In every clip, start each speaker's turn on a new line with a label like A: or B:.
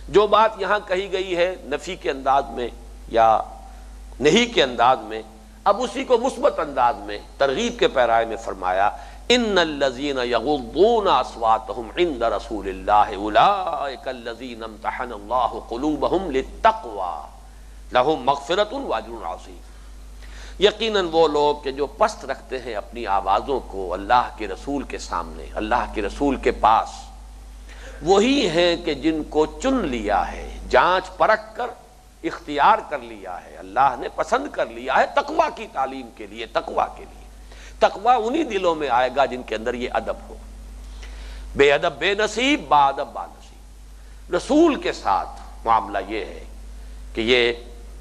A: جو بات یہاں کہی گئی ہے نفی کے انداز میں یا نہیں کے انداز میں، اب اسی کو مثبت انداز میں ترغیب کے پیرائے میں فرمایا ان الذین یغضون اصواتهم عند رسول اللہ اولئک الذین امتحن اللہ قلوبهم للتقوی لہم مغفرۃ واجر عظیم۔ یقیناً وہ لوگ کہ جو پست رکھتے ہیں اپنی آوازوں کو اللہ کے رسول کے سامنے، اللہ کے رسول کے پاس، وہی ہیں کہ جن کو چن لیا ہے، جانچ پرکھ کر اختیار کر لیا ہے، اللہ نے پسند کر لیا ہے تقوی کی تعلیم کے لیے، تقوی کے لیے۔ تقوی انہی دلوں میں آئے گا جن کے اندر یہ ادب ہو، بے ادب بے نصیب، با ادب با نصیب۔ رسول کے ساتھ معاملہ یہ ہے کہ یہ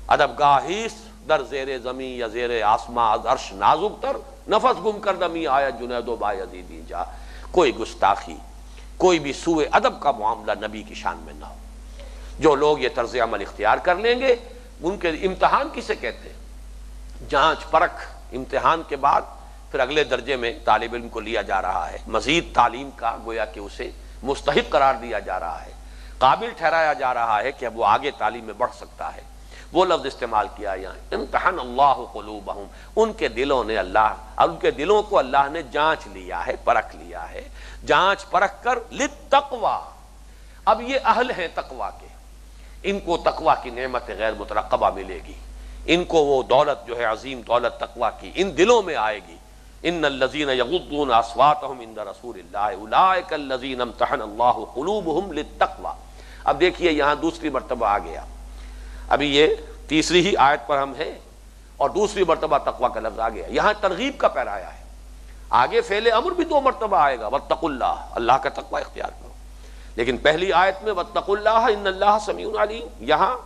A: ادب گاہیس در زیر زمین یا زیر آسماں از عرش نازک تر، نفس گم کر دمی آیا جنید و بایزیدی جا۔ کوئی گستاخی، کوئی بھی سوء ادب کا معاملہ نبی کی شان میں نہ ہو۔ جو لوگ یہ طرز عمل اختیار کر لیں گے ان کے امتحان کسے کہتے ہیں؟ جانچ پرکھ، امتحان کے بعد پھر اگلے درجے میں طالب علم کو لیا جا رہا ہے، مزید تعلیم کا گویا کہ اسے مستحق قرار دیا جا رہا ہے، قابل ٹھہرایا جا رہا ہے کہ اب وہ آگے تعلیم میں بڑھ سکتا ہے۔ وہ لفظ استعمال کیا یہاں امتحن اللہ قلوبہم، ان کے دلوں نے ان کے دلوں کو اللہ نے جانچ لیا ہے، پرکھ لیا ہے، جانچ پرکھ کر للتقوی۔ اب یہ اہل ہیں تقوی کے، ان کو تقوی کی نعمت غیر مترقبہ ملے گی، ان کو وہ دولت جو ہے عظیم دولت تقوی کی ان دلوں میں آئے گی۔ ان الذین یغضون اصواتهم عند رسول اللہ اولئک الذین امتحن اللہ قلوبہم للتقوی۔ اب دیکھیے یہاں دوسری مرتبہ آ گیا، ابھی یہ تیسری ہی آیت پر ہم ہیں اور دوسری مرتبہ تقوی کا لفظ آ گیا، یہاں ترغیب کا پیرایا ہے۔ آگے فعل امر بھی 2 مرتبہ آئے گا، واتقوا اللہ، اللہ کا تقوی اختیار کرو، لیکن پہلی آیت میں واتقوا اللہ ان اللہ سمیع علیم، یہاں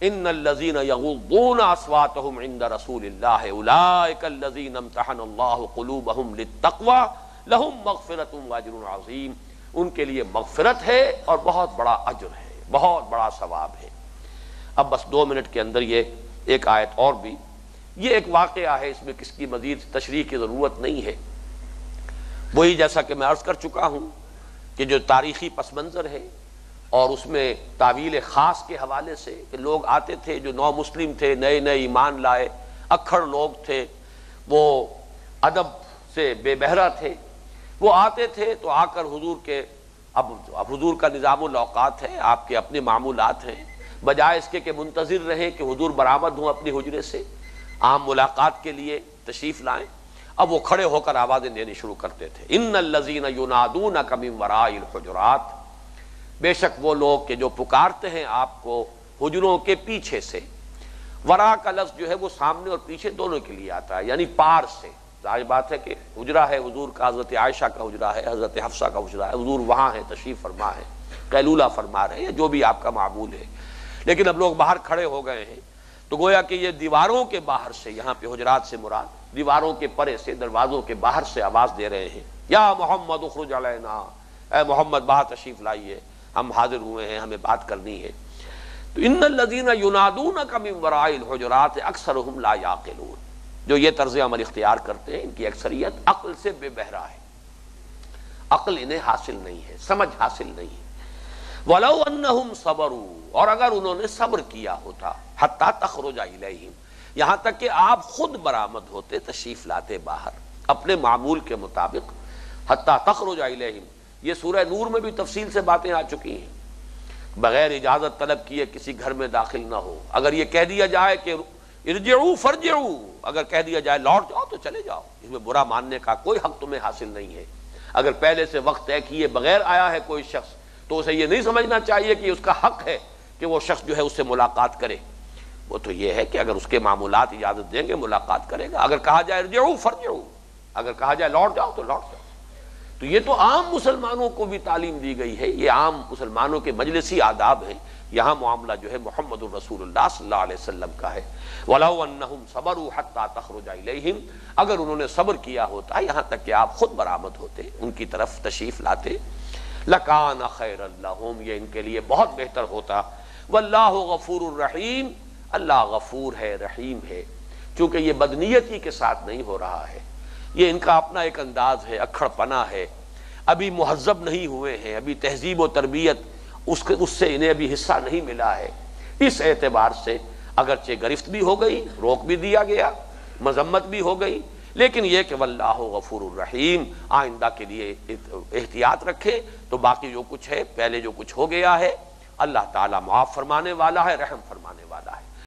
A: ان الذین یغضون اصواتهم عند رسول اللہ اولئک الذین امتحن اللہ قلوبہم للتقوی لہم مغفرۃ واجر عظیم، ان کے لیے مغفرت ہے اور بہت بڑا اجر ہے، بہت بڑا ثواب ہے۔ اب بس 2 منٹ کے اندر یہ ایک آیت اور بھی، یہ ایک واقعہ ہے، اس میں کس کی مزید تشریح کی ضرورت نہیں ہے، وہی جیسا کہ میں عرض کر چکا ہوں کہ جو تاریخی پس منظر ہے اور اس میں تعویل خاص کے حوالے سے کہ لوگ آتے تھے جو نو مسلم تھے، نئے نئے ایمان لائے، اکھڑ لوگ تھے، وہ ادب سے بے بہرہ تھے، وہ آتے تھے تو آ کر حضور کے اب حضور کا نظام الاوقات ہے، آپ کے اپنے معمولات ہیں، بجائے اس کے کہ منتظر رہیں کہ حضور برآمد ہوں اپنی حجرے سے عام ملاقات کے لیے تشریف لائیں، اب وہ کھڑے ہو کر آوازیں دینے شروع کرتے تھے۔ ان الذین ینادونک من وراء الحجرات، بے شک وہ لوگ کہ جو پکارتے ہیں آپ کو حجروں کے پیچھے سے۔ ورا کا لفظ جو ہے وہ سامنے اور پیچھے دونوں کے لیے آتا ہے، یعنی پار سے۔ ظاہر بات ہے کہ حجرہ ہے حضور کا، حضرت عائشہ کا حجرہ ہے، حضرت حفصہ کا حجرہ ہے، حضور وہاں ہیں، تشریف فرما ہے، قیلولہ فرما رہے ہیں، جو بھی آپ کا معمول ہے، لیکن اب لوگ باہر کھڑے ہو گئے ہیں تو گویا کہ یہ دیواروں کے باہر سے، یہاں پہ حجرات سے مراد دیواروں کے پرے سے، دروازوں کے باہر سے آواز دے رہے ہیں، یا محمد اخرج علینا، اے محمد باہر تشریف لائیے، ہم حاضر ہوئے ہیں، ہمیں بات کرنی ہے۔ تو ان الذین ینادونک من وراء الحجرات اکثرهم لا یعقلون، جو یہ طرز عمل اختیار کرتے ہیں ان کی اکثریت عقل سے بے بہرہ ہے، عقل انہیں حاصل نہیں ہے، سمجھ حاصل نہیں ہے۔ وَلَوْ أَنَّهُمْ صَبَرُوا، اور اگر انہوں نے صبر کیا ہوتا، حتیٰ تخرج الیہم، یہاں تک کہ آپ خود برآمد ہوتے، تشریف لاتے باہر اپنے معمول کے مطابق، حتیٰ تخرج الیہم، یہ سورہ نور میں بھی تفصیل سے باتیں آ چکی ہیں، بغیر اجازت طلب کیے کسی گھر میں داخل نہ ہو۔ اگر یہ کہہ دیا جائے کہ ارجعوا فرجعوا، اگر کہہ دیا جائے لوٹ جاؤ تو چلے جاؤ، اس میں برا ماننے کا کوئی حق تمہیں حاصل نہیں ہے۔ اگر پہلے سے وقت طے کیے بغیر آیا ہے کوئی شخص تو اسے یہ نہیں سمجھنا چاہیے کہ اس کا حق ہے کہ وہ شخص جو ہے اس سے ملاقات کرے، وہ تو یہ ہے کہ اگر اس کے معمولات اجازت دیں گے ملاقات کرے گا۔ اگر کہا جائے ارجعوا فرجعوا، اگر کہا جائے لوٹ جاؤ تو لوٹ جاؤ۔ تو یہ تو عام مسلمانوں کو بھی تعلیم دی گئی ہے، یہ عام مسلمانوں کے مجلسی آداب ہیں، یہاں معاملہ جو ہے محمد الرسول اللہ صلی اللہ علیہ وسلم کا ہے۔ وَلَوْ أَنَّهُمْ صَبَرُوا حَتَّى تَخْرُجَ إِلَيْهِمْ، اگر انہوں نے صبر کیا ہوتا یہاں تک کہ آپ خود برآمد ہوتے، ان کی طرف تشریف لاتے، لَكَانَ خَيْرًا لَهُمْ، یہ ان کے لیے بہت بہتر ہوتا۔ وَاللَّهُ غَفُورٌ الرحیم، اللہ غفور ہے، رحیم ہے۔ چونکہ یہ بدنیتی کے ساتھ نہیں ہو رہا ہے، یہ ان کا اپنا ایک انداز ہے، اکھڑ پنا ہے، ابھی مہذب نہیں ہوئے ہیں، ابھی تہذیب و تربیت اس سے انہیں ابھی حصہ نہیں ملا ہے۔ اس اعتبار سے اگرچہ گرفت بھی ہو گئی، روک بھی دیا گیا، مذمت بھی ہو گئی، لیکن یہ کہ واللہ غفور الرحیم، آئندہ کے لیے احتیاط رکھے تو باقی جو کچھ ہے، پہلے جو کچھ ہو گیا ہے، اللہ تعالیٰ معاف فرمانے والا ہے، رحم فرمانے والا ہے۔